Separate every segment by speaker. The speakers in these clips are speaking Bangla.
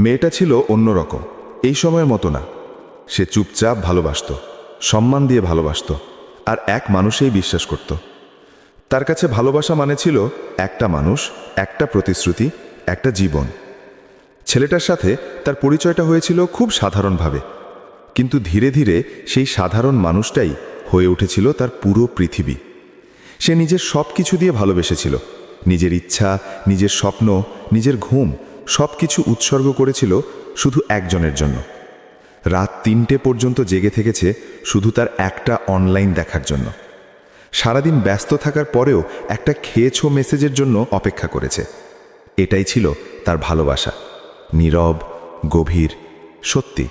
Speaker 1: মেয়েটা ছিল অন্যরকম, এই সময়ের মতো না। সে চুপচাপ ভালোবাসত, সম্মান দিয়ে ভালোবাসত, আর এক মানুষেই বিশ্বাস করত। তার কাছে ভালোবাসা মানে ছিল একটা মানুষ, একটা প্রতিশ্রুতি, একটা জীবন। ছেলেটার সাথে তার পরিচয়টা হয়েছিল খুব সাধারণভাবে, কিন্তু ধীরে ধীরে সেই সাধারণ মানুষটাই হয়ে উঠেছিল তার পুরো পৃথিবী। সে নিজের সব কিছু দিয়ে ভালোবেসেছিল, নিজের ইচ্ছা, নিজের স্বপ্ন, নিজের ঘুম, সব কিছু উৎসর্গ করেছিল শুধু একজনের জন্য। রাত 3টে পর্যন্ত জেগে থেকেছে শুধু তার একটা অনলাইন দেখার জন্য। সারাদিন ব্যস্ত থাকার পরেও একটা খেয়েছো মেসেজের জন্য অপেক্ষা করেছে। এটাই ছিল তার ভালোবাসা, নীরব, গভীর, সত্যি।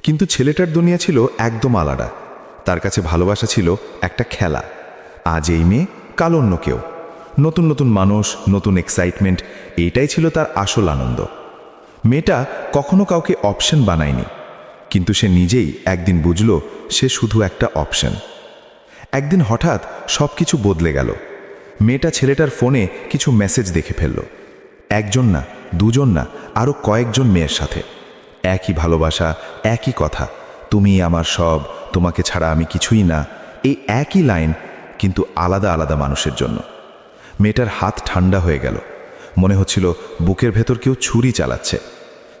Speaker 1: কিন্তু ছেলেটার দুনিয়া ছিল একদম আলাদা। তার কাছে ভালোবাসা ছিল একটা খেলা। আজ এই মেয়ে, কাল অন্য কেউ, নতুন নতুন মানুষ, নতুন এক্সাইটমেন্ট, এইটাই ছিল তার আসল আনন্দ। মেয়েটা কখনো কাউকে অপশন বানায়নি, কিন্তু সে নিজেই একদিন বুঝল সে শুধু একটা অপশন। একদিন হঠাৎ সব কিছু বদলে গেল। মেয়েটা ছেলেটার ফোনে কিছু মেসেজ দেখে ফেলল। একজন না, দুজন না, আরও কয়েকজন মেয়ের সাথে। একই ভালোবাসা, একই কথা, তুমি আমার সব, তোমাকে ছাড়া আমি কিছুই না, এই একই লাইন, কিন্তু আলাদা আলাদা মানুষের জন্য। মেয়েটার হাত ঠান্ডা হয়ে গেল। মনে হচ্ছিল বুকের ভেতর কেউ ছুরি চালাচ্ছে।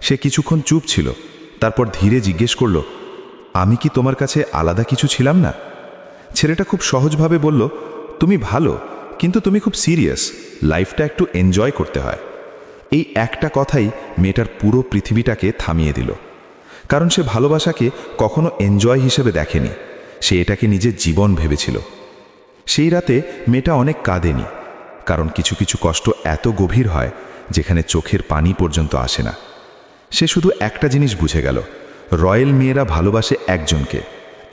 Speaker 1: সে কিছুক্ষণ চুপ ছিল, তারপর ধীরে জিজ্ঞেস করল, আমি কি তোমার কাছে আলাদা কিছু ছিলাম না? ছেলেটা খুব সহজভাবে বলল, তুমি ভালো, কিন্তু তুমি খুব সিরিয়াস, লাইফটা একটু এনজয় করতে হয়। এই একটা কথাই মেয়েটার পুরো পৃথিবীটাকে থামিয়ে দিল। কারণ সে ভালোবাসাকে কখনো এনজয় হিসেবে দেখেনি, সে এটাকে নিজের জীবন ভেবেছিল। সেই রাতে মেয়েটা অনেক কাঁদেনি, কারণ কিছু কিছু কষ্ট এত গভীর হয় যেখানে চোখের পানি পর্যন্ত আসে না। সে শুধু একটা জিনিস বুঝে গেল, রয়্যাল মেয়েরা ভালোবাসে একজনকে,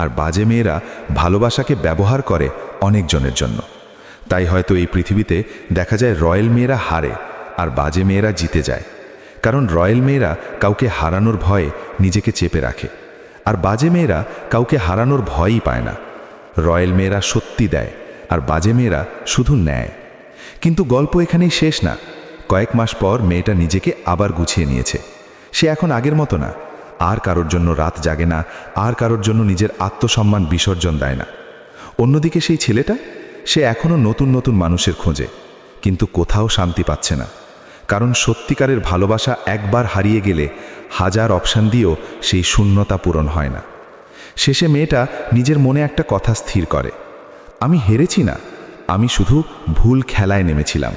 Speaker 1: আর বাজে মেয়েরা ভালোবাসাকে ব্যবহার করে অনেকজনের জন্য। তাই হয়তো এই পৃথিবীতে দেখা যায় রয়্যাল মেয়েরা হারে আর বাজে মেয়েরা জিতে যায়। কারণ রয়্যাল মেয়েরা কাউকে হারানোর ভয়ে নিজেকে চেপে রাখে, আর বাজে মেয়েরা কাউকে হারানোর ভয়ই পায় না। রয়্যাল মেয়েরা সত্যি দেয়, আর বাজে মেয়েরা শুধু নেয়। কিন্তু গল্প এখানেই শেষ না। কয়েক মাস পর মেয়েটা নিজেকে আবার গুছিয়ে নিয়েছে। সে এখন আগের মতো না, আর কারোর জন্য রাত জাগে না, আর কারোর জন্য নিজের আত্মসম্মান বিসর্জন দেয় না। অন্যদিকে সেই ছেলেটা, সে এখনো নতুন নতুন মানুষের খোঁজে, কিন্তু কোথাও শান্তি পাচ্ছে না। কারণ সত্যিকারের ভালোবাসা একবার হারিয়ে গেলে হাজার অপশান দিয়েও সেই শূন্যতা পূরণ হয় না। শেষে মেয়েটা নিজের মনে একটা কথা স্থির করে, আমি হেরেছি না, আমি শুধু ভুল খেলায় নেমেছিলাম।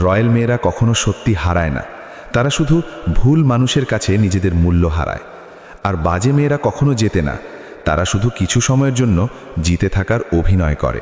Speaker 1: রয়্যাল মেয়েরা কখনো সত্যি হারায় না, তারা শুধু ভুল মানুষের কাছে নিজেদের মূল্য হারায়। আর বাজে মেয়েরা কখনো জেতে না, তারা শুধু কিছু সময়ের জন্য জিতে থাকার অভিনয় করে।